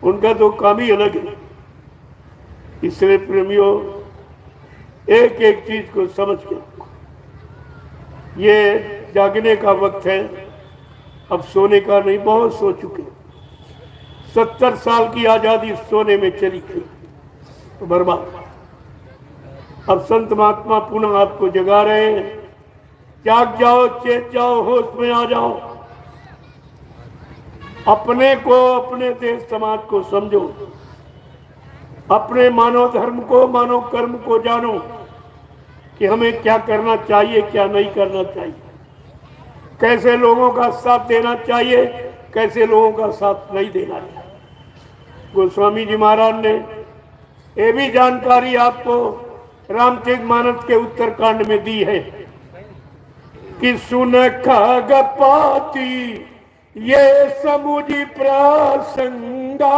उनका तो काम ही अलग है। इसलिए प्रेमियों, एक एक चीज को समझ के, ये जागने का वक्त है, अब सोने का नहीं। बहुत सो चुके। 70 साल की आजादी सोने में चली गई तो बर्बाद। अब संत महात्मा पुनः आपको जगा रहे हैं। जाग जाओ, चेत जाओ, होश में आ जाओ। अपने को, अपने देश समाज को समझो। अपने मानव धर्म को, मानव कर्म को जानो कि हमें क्या करना चाहिए, क्या नहीं करना चाहिए, कैसे लोगों का साथ देना चाहिए, कैसे लोगों का साथ नहीं देना चाहिए। गोस्वामी जी महाराज ने ये भी जानकारी आपको रामचरितमानस के उत्तरकांड में दी है कि सुन खगपाती ये समुझी प्रसंगा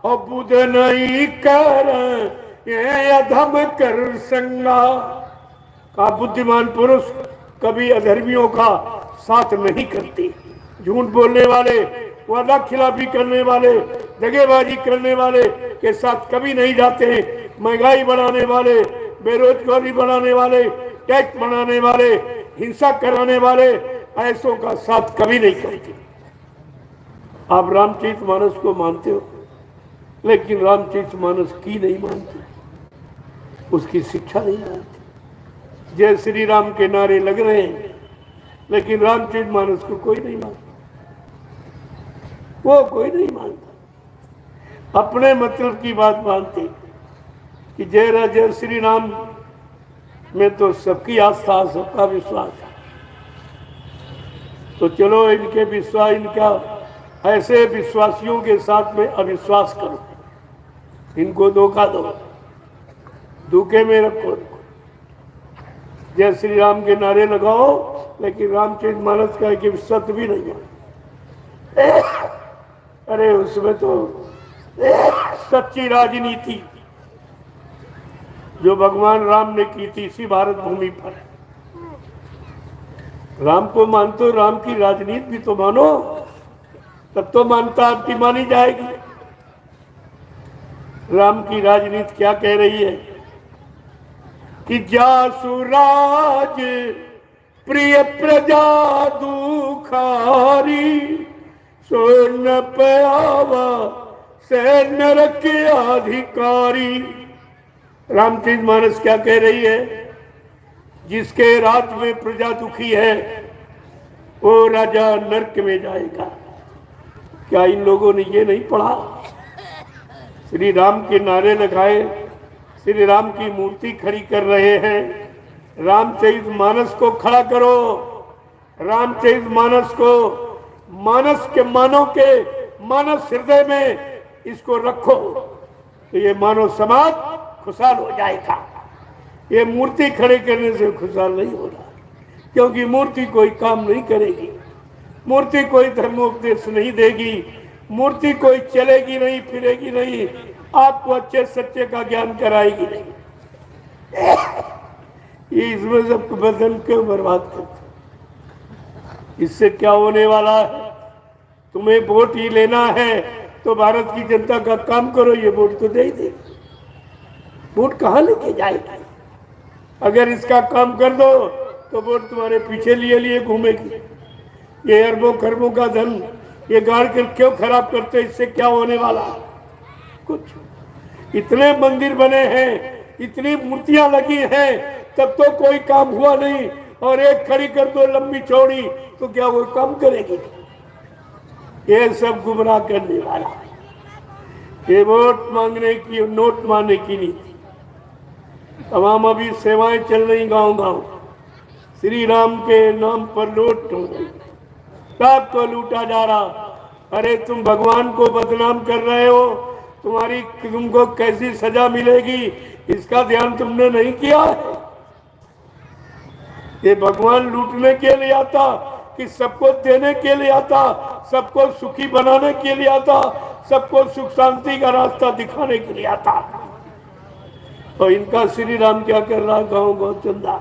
और बुध नहीं कर ये अधम कर संगा। का बुद्धिमान पुरुष कभी अधर्मियों का साथ नहीं करते। झूठ बोलने वाले, वादा खिलाफी करने वाले, दगेबाजी करने वाले के साथ कभी नहीं जाते हैं। महंगाई बढ़ाने वाले, बेरोजगारी बढ़ाने वाले, टैक्स बढ़ाने वाले, हिंसा कराने वाले, ऐसों का साथ कभी नहीं करते। आप रामचरितमानस को मानते हो, लेकिन रामचरितमानस की नहीं मानते, उसकी शिक्षा नहीं मानते। जय श्री राम के नारे लग रहे हैं, लेकिन रामचरितमानस को कोई नहीं मानता। वो कोई नहीं मानता, अपने मतलब की बात मानते कि जय श्री राम में तो सबकी आस्था, सबका विश्वास है। तो चलो इनके विश्वास, इनका ऐसे विश्वासियों के साथ में अविश्वास करो, इनको धोखा दो, धोखे में रखो। जय श्री राम के नारे लगाओ, लेकिन रामचरितमानस का एक सत्य भी नहीं है। अरे उसमें तो सच्ची राजनीति जो भगवान राम ने की थी इसी भारत भूमि पर। राम को मानते हो, राम की राजनीति भी तो मानो, तब तो मानता आपकी मानी जाएगी। राम की राजनीति क्या कह रही है कि जासुराज प्रिय प्रजा दुखारी, सोन पावा से नरक के अधिकारी। रामचरितमानस क्या कह रही है? जिसके राज्य में प्रजा दुखी है वो राजा नरक में जाएगा। क्या इन लोगों ने ये नहीं पढ़ा? श्री राम के नारे लगाए, श्री राम की मूर्ति खड़ी कर रहे हैं। रामचरितमानस को खड़ा करो, रामचरितमानस को मानस के मानस हृदय में इसको रखो, तो ये मानव समाज खुशहाल हो जाएगा। ये मूर्ति खड़े करने से खुशहाल नहीं हो रहा, क्योंकि मूर्ति कोई काम नहीं करेगी, मूर्ति कोई धर्मोपदेश नहीं देगी, मूर्ति कोई चलेगी नहीं, फिरेगी नहीं, आपको अच्छे सच्चे का ज्ञान कराएगी नहीं। ये इसमें सब बदन क्यों बर्बाद करते? इससे क्या होने वाला है? तुम्हें वोट ही लेना है तो भारत की जनता का काम करो, ये वोट तो दे ही दे। वोट कहाँ लेके जाएगी? अगर इसका काम कर दो तो वोट तुम्हारे पीछे लिए लिए घूमेगी। ये अरबों खरबों का धन ये गाड़ कर क्यों खराब करते? इससे क्या होने वाला? कुछ। इतने मंदिर बने हैं, इतनी मूर्तियां लगी हैं, तब तो कोई काम हुआ नहीं। और एक खड़ी कर दो लंबी चौड़ी तो क्या वो काम करेगी? ये सब गुमराह करने वाला है। ये वोट मांगने की, नोट मारने की नीति। तमाम अभी सेवाएं चल रही गांव गांव, श्री राम के नाम पर लूट हो गई, सबको लूटा जा रहा। अरे तुम भगवान को बदनाम कर रहे हो, तुमको कैसी सजा मिलेगी इसका ध्यान तुमने नहीं किया है। ये भगवान लूटने के लिए आता कि सबको देने के लिए आता, सबको सुखी बनाने के लिए आता, सबको सुख शांति का रास्ता दिखाने के लिए आता। और इनका श्री राम क्या कर रहा? गांव गांव चंदा,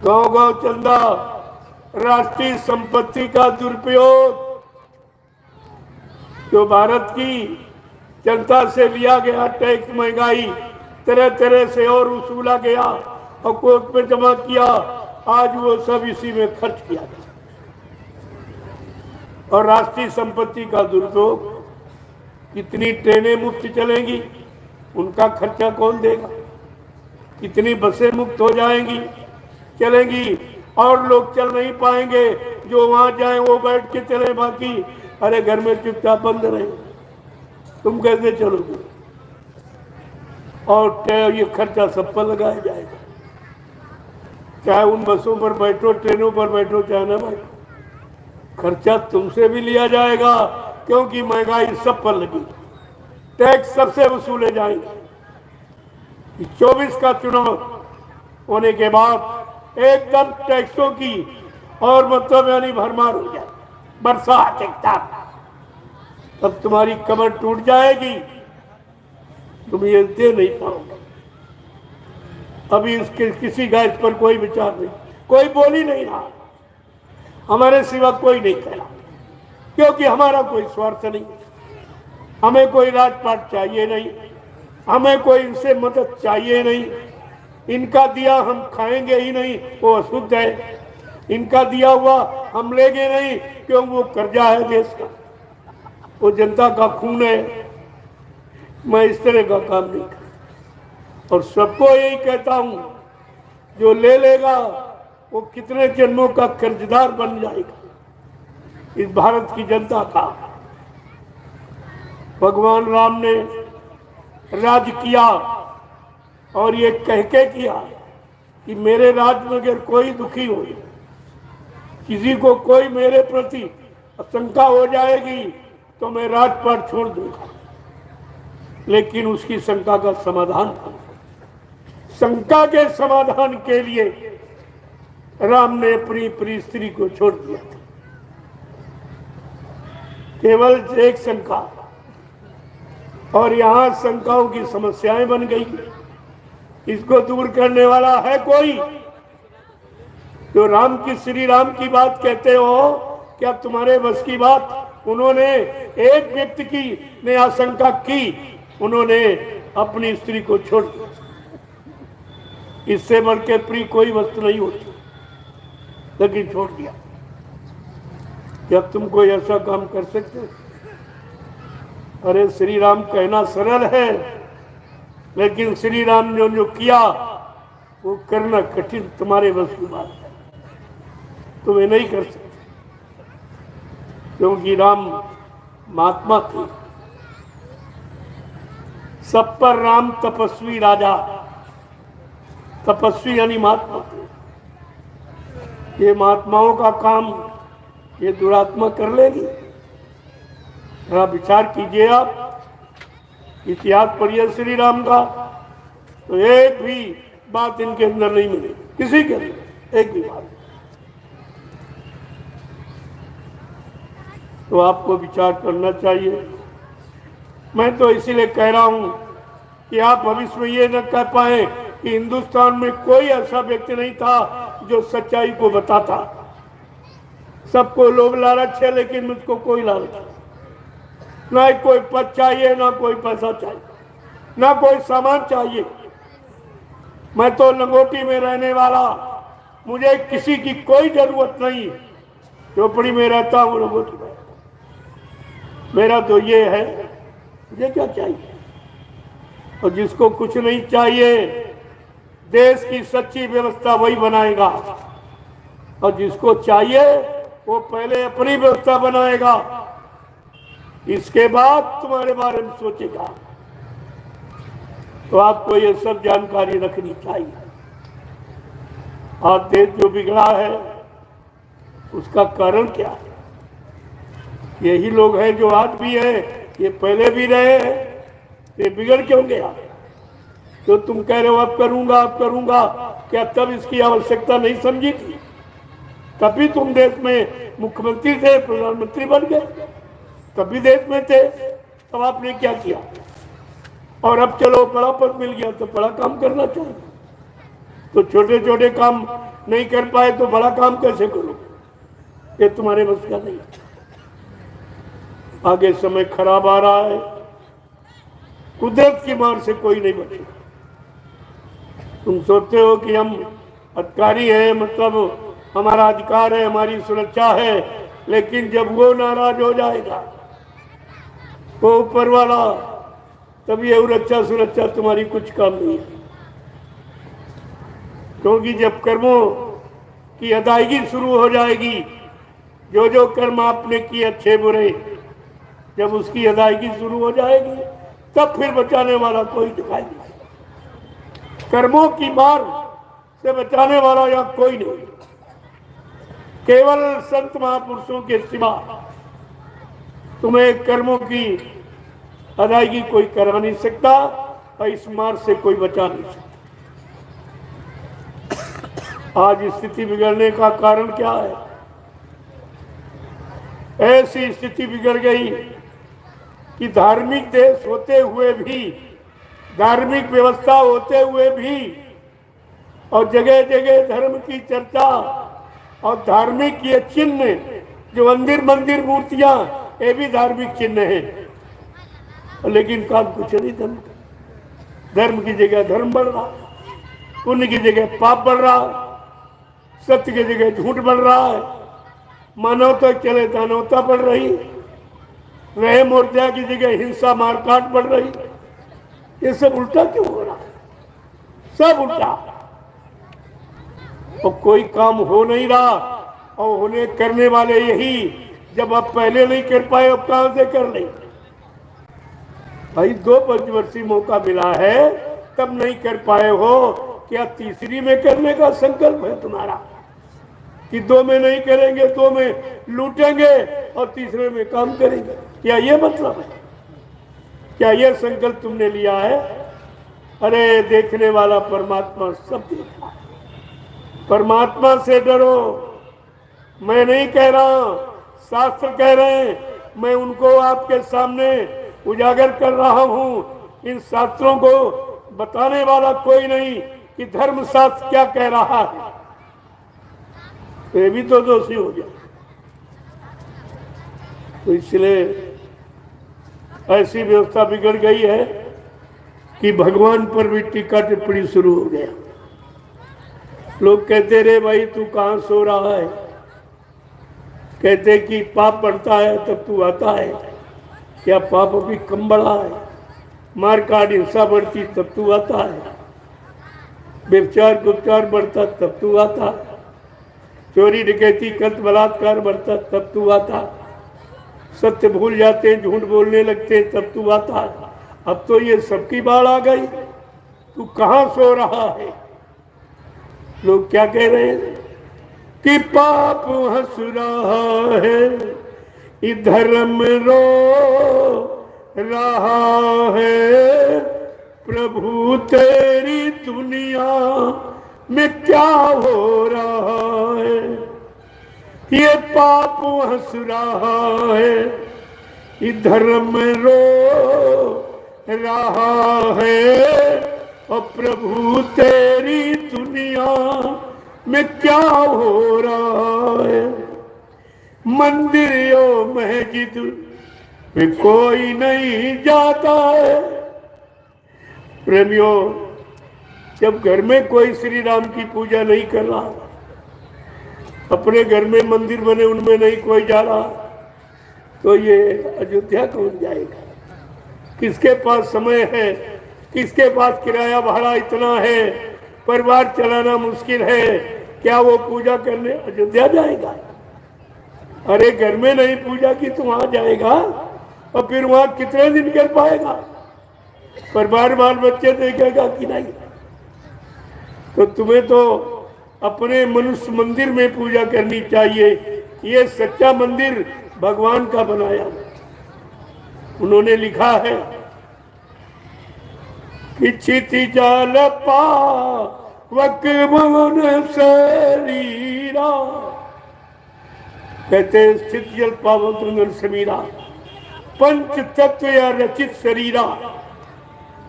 गांव गांव चंदा, राष्ट्रीय संपत्ति का दुरुपयोग। जो भारत की जनता से लिया गया टैक्स, महंगाई तरह तरह से और वसूला गया और कोर्ट में जमा किया, आज वो सब इसी में खर्च किया गया। और राष्ट्रीय संपत्ति का दुरुपयोग, कितनी ट्रेनें मुफ्त चलेंगी, उनका खर्चा कौन देगा? कितनी बसें मुफ्त हो जाएंगी, चलेंगी, और लोग चल नहीं पाएंगे, जो वहां जाए वो बैठ के चले, बाकी अरे घर में चुपचाप बंद रहे, तुम कैसे चलोगे? और ये खर्चा सब पर लगाया जाएगा, चाहे उन बसों पर बैठो, ट्रेनों पर बैठो, चाहे ना बैठो, खर्चा तुमसे भी लिया जाएगा, क्योंकि महंगाई सब पर लगी, टैक्स सबसे वसूले जाएंगे। 24 का चुनाव होने के बाद एकदम टैक्सों की और मतलब यानी भरमार हो जाए, बरसात एकदम, तब तुम्हारी कमर टूट जाएगी, तुम ये दे नहीं पाओगे। अभी इसके किसी का इस पर कोई विचार नहीं, कोई बोल ही नहीं रहा, हमारे सिवा कोई नहीं कह रहा, क्योंकि हमारा कोई स्वार्थ नहीं, हमें कोई राजपाट चाहिए नहीं, हमें कोई इनसे मदद चाहिए नहीं, इनका दिया हम खाएंगे ही नहीं, वो अशुद्ध है, इनका दिया हुआ हम लेंगे नहीं, क्योंकि वो कर्जा है देश का, वो जनता का खून है। मैं इस तरह का काम नहीं करता और सबको यही कहता हूं, जो ले लेगा वो कितने जन्मों का कर्जदार बन जाएगा इस भारत की जनता का। भगवान राम ने राज किया और ये कह के किया कि मेरे राज में अगर कोई दुखी हो, किसी को कोई मेरे प्रति शंका हो जाएगी तो मैं राजपाट छोड़ दूंगा, लेकिन उसकी शंका का समाधान था। शंका के समाधान के लिए राम ने अपनी प्रिय स्त्री को छोड़ दिया था, केवल एक शंका, और यहां शंकाओं की समस्याएं बन गई। इसको दूर करने वाला है कोई? जो राम की, श्री राम की बात कहते हो, क्या तुम्हारे बस की बात? उन्होंने एक व्यक्ति की ने आशंका की, उन्होंने अपनी स्त्री को छोड़ दिया। इससे बढ़ के प्रिय कोई वस्तु नहीं होती, लेकिन छोड़ दिया। क्या तुम कोई ऐसा काम कर सकते हो? अरे श्री राम कहना सरल है, लेकिन श्री राम ने जो किया वो करना कठिन, तुम्हारे बस की बात है, तुम्हें नहीं कर सकते, क्योंकि राम महात्मा थे। सब पर राम तपस्वी राजा, तपस्वी यानी महात्मा थे। ये महात्माओं का काम ये दुरात्मा कर लेगी? जरा विचार कीजिए आप, इतिहास पढ़िए श्री राम का, तो एक भी बात इनके अंदर नहीं मिलेगी, किसी के अंदर एक भी बात। तो आपको विचार करना चाहिए। मैं तो इसीलिए कह रहा हूं कि आप भविष्य में ये न कह पाए कि हिंदुस्तान में कोई ऐसा व्यक्ति नहीं था जो सच्चाई को बताता। सबको लोभ लालच है, लेकिन मुझको कोई लालच नहीं, ना कोई पद चाहिए, ना कोई पैसा चाहिए, ना कोई सामान चाहिए। मैं तो लंगोटी में रहने वाला, मुझे किसी की कोई जरूरत नहीं, झोपड़ी में रहता हूँ, लंगोटी में। मेरा तो ये है, मुझे क्या चाहिए? और जिसको कुछ नहीं चाहिए, देश की सच्ची व्यवस्था वही बनाएगा, और जिसको चाहिए वो पहले अपनी व्यवस्था बनाएगा, इसके बाद तुम्हारे बारे में सोचेगा। तो आपको ये सब जानकारी रखनी चाहिए। आज देश जो बिगड़ा है उसका कारण क्या है? यही लोग हैं जो आज भी है, ये पहले भी रहे हैं, ये बिगड़ क्यों गया? तो तुम कह रहे हो अब करूंगा, अब करूंगा, क्या तब इसकी आवश्यकता नहीं समझी थी? तभी तुम देश में मुख्यमंत्री थे, प्रधानमंत्री बन गए, तभी देश में थे, तब आपने क्या किया? और अब चलो बड़ा पद मिल गया तो बड़ा काम करना चाहिए। तो छोटे छोटे काम नहीं कर पाए तो बड़ा काम कैसे करो? ये तुम्हारे बस का नहीं। आगे समय खराब आ रहा है, कुदरत की मार से कोई नहीं बचेगा। तुम सोचते हो कि हम अधिकारी हैं, मतलब हमारा अधिकार है, हमारी सुरक्षा है, लेकिन जब वो नाराज हो जाएगा, वो ऊपर वाला, तब ये रक्षा सुरक्षा तुम्हारी कुछ काम नहीं है। क्योंकि जब कर्मों की अदायगी शुरू हो जाएगी, जो जो कर्म आपने किए अच्छे बुरे, जब उसकी अदायगी शुरू हो जाएगी, तब फिर बचाने वाला कोई दिखाई नहीं। कर्मों की मार से बचाने वाला यहाँ कोई नहीं, केवल संत महापुरुषों के सिवा तुम्हें कर्मों की अदायगी कोई करा नहीं सकता और इस मार से कोई बचा नहीं सकता। आज स्थिति बिगड़ने का कारण क्या है? ऐसी स्थिति बिगड़ गई कि धार्मिक देश होते हुए भी, धार्मिक व्यवस्था होते हुए भी, और जगह जगह धर्म की चर्चा और धार्मिक ये चिन्ह, जो मंदिर मूर्तियां, ये भी धार्मिक चिन्ह है, लेकिन काम कुछ नहीं। धर्म की जगह धर्म बढ़ रहा, पुण्य की जगह पाप बढ़ रहा, सत्य की जगह झूठ बढ़ रहा है, मानवता चले दानवता बढ़ रही, रहम और दया की जगह हिंसा मारकाट बढ़ रही। ये सब उल्टा क्यों हो रहा है? सब उल्टा, और कोई काम हो नहीं रहा, और होने करने वाले यही, जब आप पहले नहीं कर पाए, अब कहां से कर लें? भाई 2 पंचवर्षीय मौका मिला है, तब नहीं कर पाए हो, क्या तीसरी में करने का संकल्प है तुम्हारा कि 2 में नहीं करेंगे, 2 में लूटेंगे और तीसरे में काम करेंगे? क्या ये मतलब है? क्या ये संकल्प तुमने लिया है? अरे देखने वाला परमात्मा सब देखता है। परमात्मा से डरो। मैं नहीं कह रहा, शास्त्र कह रहे हैं, मैं उनको आपके सामने उजागर कर रहा हूं। इन शास्त्रों को बताने वाला कोई नहीं कि धर्मशास्त्र क्या कह रहा है, ये भी तो दोषी हो जाए। तो इसलिए ऐसी व्यवस्था बिगड़ गई है कि भगवान पर भी टीका टिप्पणी शुरू हो गया। लोग कहते रहे भाई तू कहां सो रहा है, कहते कि पाप बढ़ता है तब तू आता है, क्या पाप अभी कम बढ़ा है? मारकाट हिंसा बढ़ती तब तू आता है, व्यभिचार गुप्तचार बढ़ता तब तू आता, चोरी डकैती कत्ल बलात्कार बढ़ता तब तू आता, सत्य भूल जाते झूठ बोलने लगते तब तू आता। अब तो ये सबकी बाढ़ आ गई, तू कहां सो रहा है? लोग क्या कह रहे हैं कि पाप हंस रहा है, धर्म रो रहा है, प्रभु तेरी दुनिया में क्या हो रहा है? ये पाप हंस रहा है, धर्म रो रहा है, और प्रभु तेरी दुनिया में क्या हो रहा है? मंदिर यो मस्जिद में कोई नहीं जाता है। प्रेमियों, जब घर में कोई श्री राम की पूजा नहीं कर रहा, अपने घर में मंदिर बने उनमें नहीं कोई जा रहा, तो ये अयोध्या कौन जाएगा? किसके पास समय है? किसके पास किराया भाड़ा इतना है? परिवार चलाना मुश्किल है, क्या वो पूजा करने अयोध्या जाएगा? अरे घर में नहीं पूजा की तो वहां जाएगा, और फिर वहां कितने दिन कर पाएगा? परिवार बाल बच्चे देखेगा कि नहीं? तो तुम्हें तो अपने मनुष्य मंदिर में पूजा करनी चाहिए। ये सच्चा मंदिर भगवान का बनाया। उन्होंने लिखा है कि क्षिति जाल पावक भवन शरीरा, कहते स्थित जल पावक भवन समीरा, पंच तत्व या रचित शरीरा,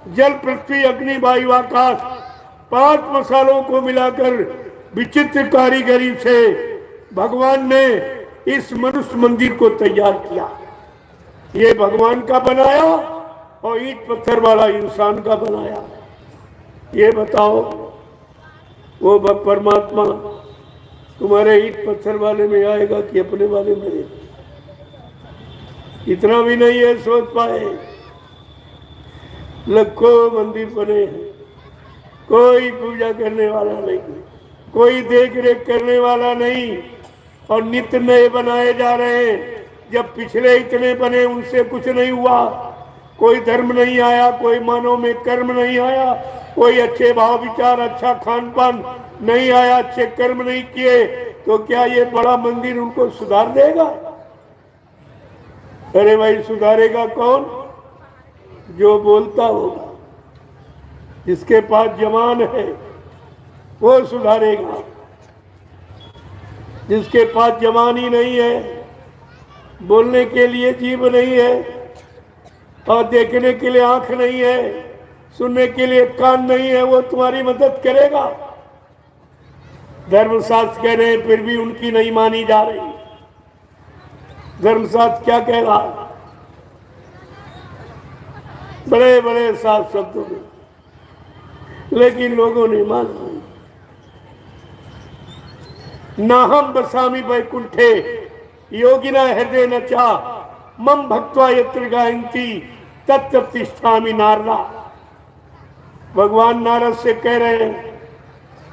जल पृथ्वी अग्नि वायु आकाश 5 मसालों को मिलाकर विचित्र कारीगरी से भगवान ने इस मनुष्य मंदिर को तैयार किया। ये भगवान का बनाया और ईंट पत्थर वाला इंसान का बनाया। ये बताओ वो परमात्मा तुम्हारे ईंट पत्थर वाले में आएगा कि अपने वाले में? इतना भी नहीं है सोच पाए। लाखों मंदिर बने हैं, कोई पूजा करने वाला नहीं, कोई देख रेख करने वाला नहीं, और नित्य नए बनाए जा रहे हैं। जब पिछले इतने बने उनसे कुछ नहीं हुआ, कोई धर्म नहीं आया, कोई मानव में कर्म नहीं आया, कोई अच्छे भाव विचार, अच्छा खान पान नहीं आया, अच्छे कर्म नहीं किए, तो क्या ये बड़ा मंदिर उनको सुधार देगा? अरे भाई, सुधारेगा कौन? जो बोलता होगा, जिसके पास जबान है वो सुधारेगा। जिसके पास जबान ही नहीं है, बोलने के लिए जीभ नहीं है, और देखने के लिए आंख नहीं है, सुनने के लिए कान नहीं है, वो तुम्हारी मदद करेगा? धर्मशास्त्र कह रहे हैं फिर भी उनकी नहीं मानी जा रही। धर्मशास्त्र क्या कह रहा है? बड़े बड़े साफ शब्दों में, लेकिन लोगों ने माना। नाहम बसामी वैकुंठे योगिना हृदय न चा मम भक्त्वा यत्र गायन्ति तत्र तिष्ठामि नारदा। भगवान नारद से कह रहे हैं,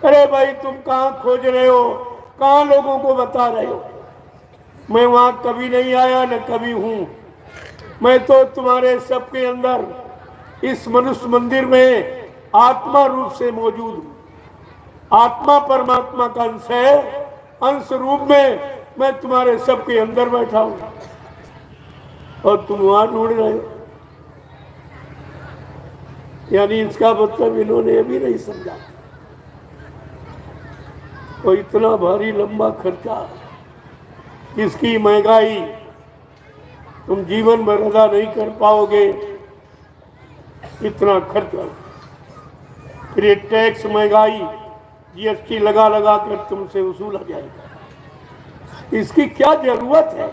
अरे भाई तुम कहाँ खोज रहे हो, कहाँ लोगों को बता रहे हो? मैं वहां कभी नहीं आया, न कभी हूं। मैं तो तुम्हारे सबके अंदर इस मनुष्य मंदिर में आत्मा रूप से मौजूद हूं। आत्मा परमात्मा का अंश है, अंश रूप में मैं तुम्हारे सबके अंदर बैठा हूं, और तुम वहां ढूंढ रहे हो। यानी इसका मतलब इन्होंने अभी नहीं समझा। और इतना भारी लंबा खर्चा, इसकी महंगाई तुम जीवन भर अदा नहीं कर पाओगे, इतना खर्चा। फिर ये टैक्स, महंगाई, जीएसटी लगा लगा कर तुमसे वसूला जाएगा। इसकी क्या जरूरत है?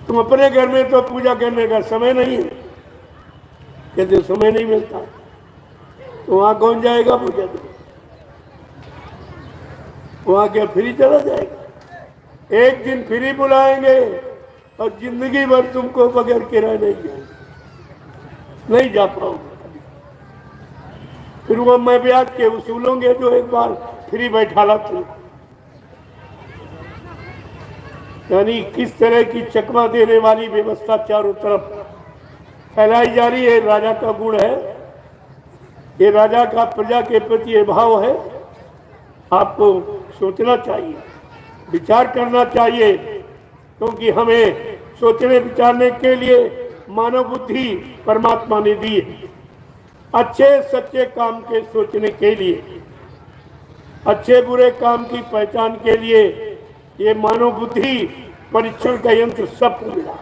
तुम अपने घर में तो पूजा करने का समय नहीं है, कहते समय नहीं मिलता, तो वहां कौन जाएगा पूजा करने? वहां क्या फ्री चला जाएगा? एक दिन फ्री बुलाएंगे और जिंदगी भर तुमको बगैर किराए नहीं जाएंगे, नहीं जा पाओगे। फिर वो मैं ब्याज के वसूलोंगे जो एक बार फ्री बैठाला तुम। यानी किस तरह की चकमा देने वाली व्यवस्था चारों तरफ फैलाई जा रही है। राजा का गुण है, ये राजा का प्रजा के प्रति ये भाव है। आपको सोचना चाहिए, विचार करना चाहिए, क्योंकि हमें सोचने विचारने के लिए मानव बुद्धि परमात्मा ने दी है। अच्छे सच्चे काम के सोचने के लिए, अच्छे बुरे काम की पहचान के लिए ये मानव बुद्धि परीक्षण का यंत्र सबको मिला,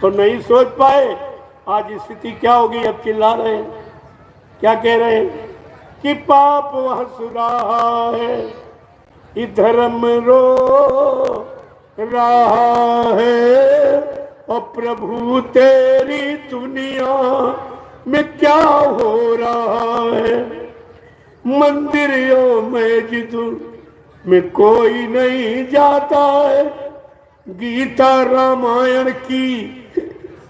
तो नहीं सोच पाए। आज स्थिति क्या होगी? अब चिल्ला रहे हैं, क्या कह रहे हैं कि पाप वह सुराहा है, धर्म रो रहा है, और प्रभु तेरी दुनिया में क्या हो रहा है? मंदिरों में जिदू में कोई नहीं जाता है, गीता रामायण की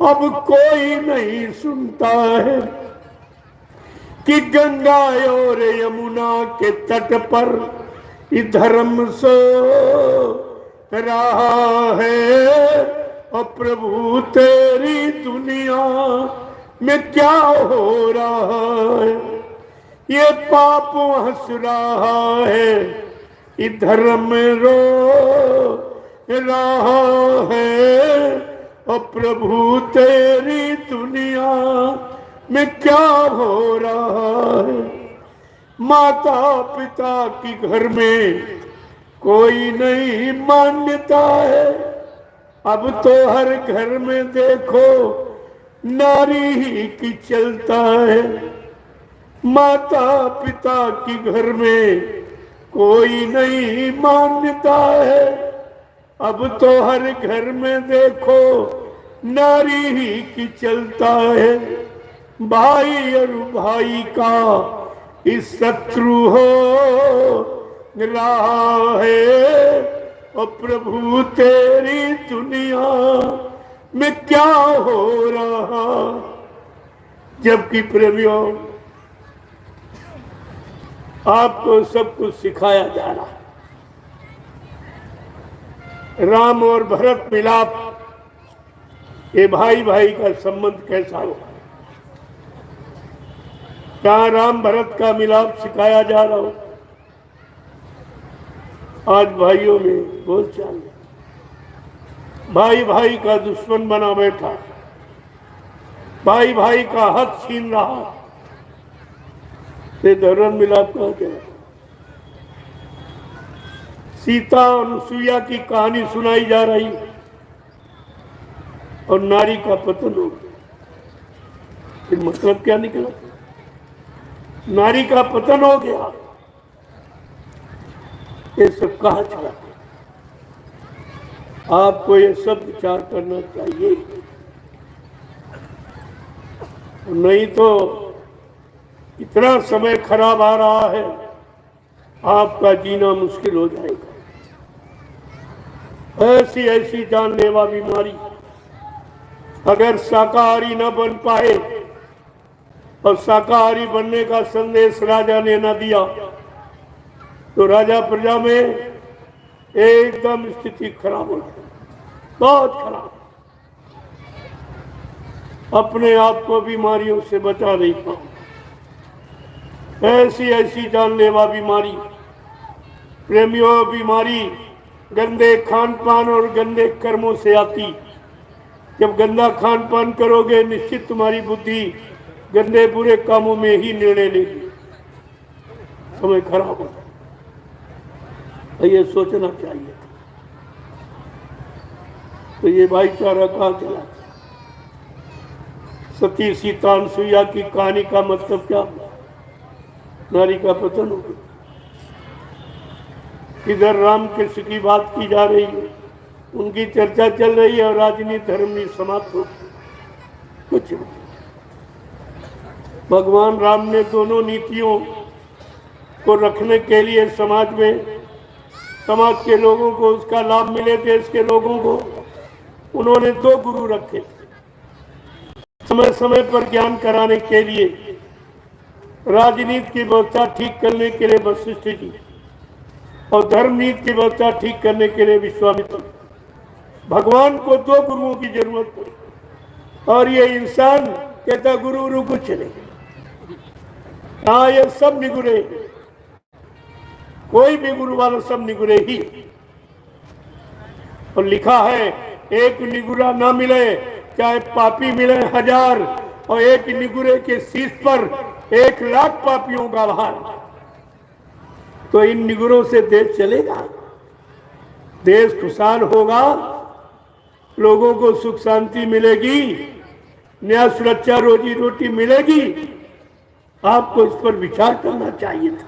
अब कोई नहीं सुनता है, कि गंगा और यमुना के तट पर धर्म सो रहा है, और प्रभु तेरी दुनिया में क्या हो रहा है? ये पाप हंस रहा है, धर्म रो रहा है, और प्रभु तेरी दुनिया में क्या हो रहा है? माता पिता की घर में कोई नहीं मान्यता है, अब तो हर घर में देखो नारी ही की चलता है। माता पिता की घर में कोई नहीं मान्यता है, अब तो हर घर में देखो नारी ही की चलता है, भाई और भाई का इस शत्रु हो रहा है। और प्रभु तेरी दुनिया में क्या हो रहा। जबकि प्रेमियों आपको सब कुछ सिखाया जा रहा है। राम और भरत मिलाप, ये भाई भाई का संबंध कैसा हो। क्या राम भरत का मिलाप सिखाया जा रहा हो। आज भाइयों में बोल चाल, भाई भाई का दुश्मन बना बैठा, भाई भाई का हक छीन रहा। ये धर्म मिलाप कहा गया। सीता और अनुसुईया की कहानी सुनाई जा रही और नारी का पतन हो गया। फिर मतलब क्या निकला। नारी का पतन हो गया। ये सब कहा चला। आपको ये सब विचार करना चाहिए, नहीं तो इतना समय खराब आ रहा है, आपका जीना मुश्किल हो जाएगा। ऐसी ऐसी जानलेवा बीमारी अगर शाकाहारी न बन पाए और शाकाहारी बनने का संदेश राजा ने न दिया तो राजा प्रजा में एकदम स्थिति खराब हो जाए, बहुत खराब। अपने आप को बीमारियों से बचा नहीं पाओ। ऐसी ऐसी जानलेवा बीमारी प्रेमियों, बीमारी गंदे खान पान और गंदे कर्मों से आती। जब गंदा खान पान करोगे निश्चित तुम्हारी बुद्धि गंदे बुरे कामों में ही निर्णय लेगी, समय खराब होगा। ये सोचना चाहिए। तो ये भाईचारा कहाँ चला। सती सीता अनुसुईया की कहानी का मतलब क्या। नारी का पतन हो गया। इधर राम कृष्ण की बात की जा रही है, उनकी चर्चा चल रही है और राजनीति धर्म नहीं समाप्त हो कुछ नहीं। भगवान राम ने दोनों नीतियों को रखने के लिए समाज में, समाज के लोगों को उसका लाभ मिले, देश के लोगों को, उन्होंने 2 गुरु रखे समय समय पर ज्ञान कराने के लिए। राजनीति की व्यवस्था ठीक करने के लिए वशिष्ठ जी और धर्म नीति की व्यवस्था ठीक करने के लिए विश्वामित्र। भगवान को 2 गुरुओं की जरूरत पड़ी और ये इंसान कहता गुरु कुछ नहीं। हाँ, ये सब निगुरे, कोई भी गुरु वाला सब निगुरे ही। और लिखा है एक निगुरा ना मिले चाहे पापी मिले 1000 और एक निगुरे के शीश पर 1,00,000 पापियों का भार। तो इन निगुरों से देश चलेगा, देश खुशहाल होगा, लोगों को सुख शांति मिलेगी, न्याय सुरक्षा रोजी रोटी मिलेगी। आपको इस पर विचार करना चाहिए था।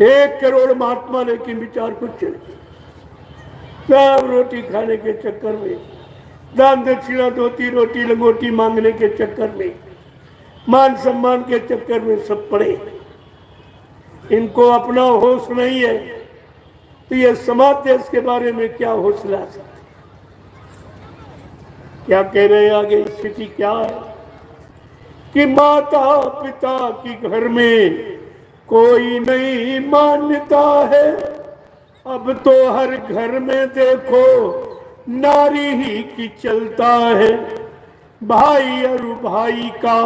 1 करोड़ महात्मा लेकिन विचार कुछ नहीं। सब रोटी खाने के चक्कर में, दान दक्षिणा धोती रोटी लंगोटी मांगने के चक्कर में, मान सम्मान के चक्कर में सब पड़े। इनको अपना होश नहीं है तो ये समाज देश के बारे में क्या होश ला सकते। क्या कह रहे हैं आगे, स्थिति क्या है कि माता पिता की घर में कोई नहीं मान्यता है। अब तो हर घर में देखो नारी ही की चलता है, भाई और भाई का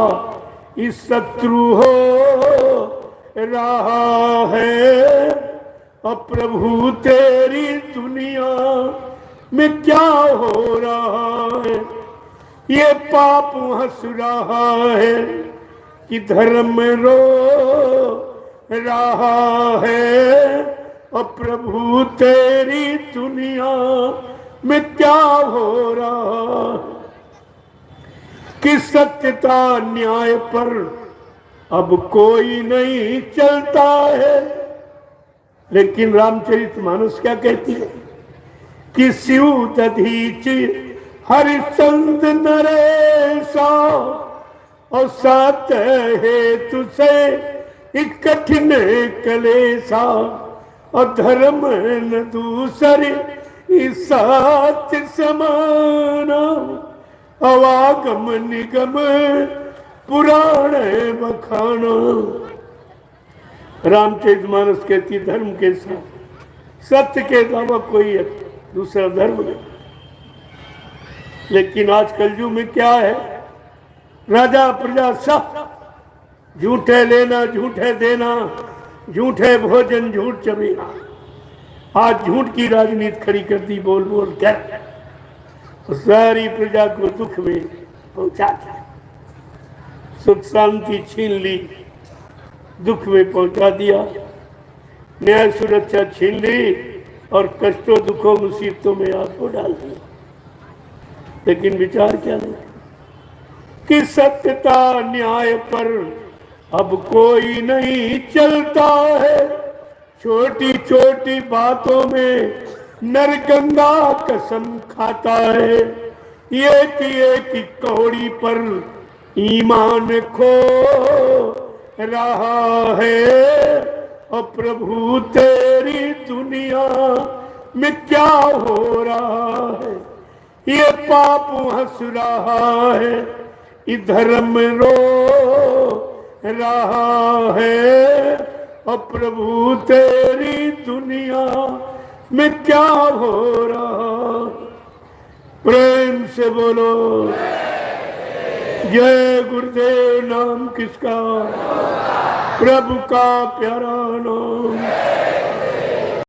इस शत्रु हो रहा है। अब प्रभु तेरी दुनिया में क्या हो रहा है। ये पाप हंस रहा है कि धर्म रो रहा है। और प्रभु तेरी दुनिया में क्या हो रहा है कि सत्यता न्याय पर अब कोई नहीं चलता है। लेकिन रामचरितमानस क्या कहती है, कि स्यू दधीच हरिचंद नरेशा और सात है तुसे एक कठिन कलेसा और धर्म न दूसरे साथ समाना अवागम निगम पुराण बखाना। रामचरितमानस कहती धर्म के साथ सत्य के अलावा कोई दूसरा धर्म नहीं। लेकिन आज कलयुग में क्या है, राजा प्रजा सब झूठे लेना झूठे देना, झूठे भोजन झूठ चबेना। आज झूठ की राजनीति खड़ी कर दी बोल बोल कर, सारी प्रजा को दुख में पहुंचा दिया, सुख शांति छीन ली, दुख में पहुंचा दिया, न्याय सुरक्षा छीन ली और कष्टों दुखों मुसीबतों में आपको डाल दिया। लेकिन विचार क्या नहीं कि सत्यता न्याय पर अब कोई नहीं चलता है। छोटी छोटी बातों में नरगंगा कसम खाता है। एक कौड़ी पर ईमान खो रहा है और प्रभु तेरी दुनिया में क्या हो रहा है। ये पाप हंस रहा है, धर्म रो रहा है और प्रभु तेरी दुनिया में क्या हो रहा। प्रेम से बोलो जय गुरुदेव। नाम किसका? प्रभु का प्यारा नाम।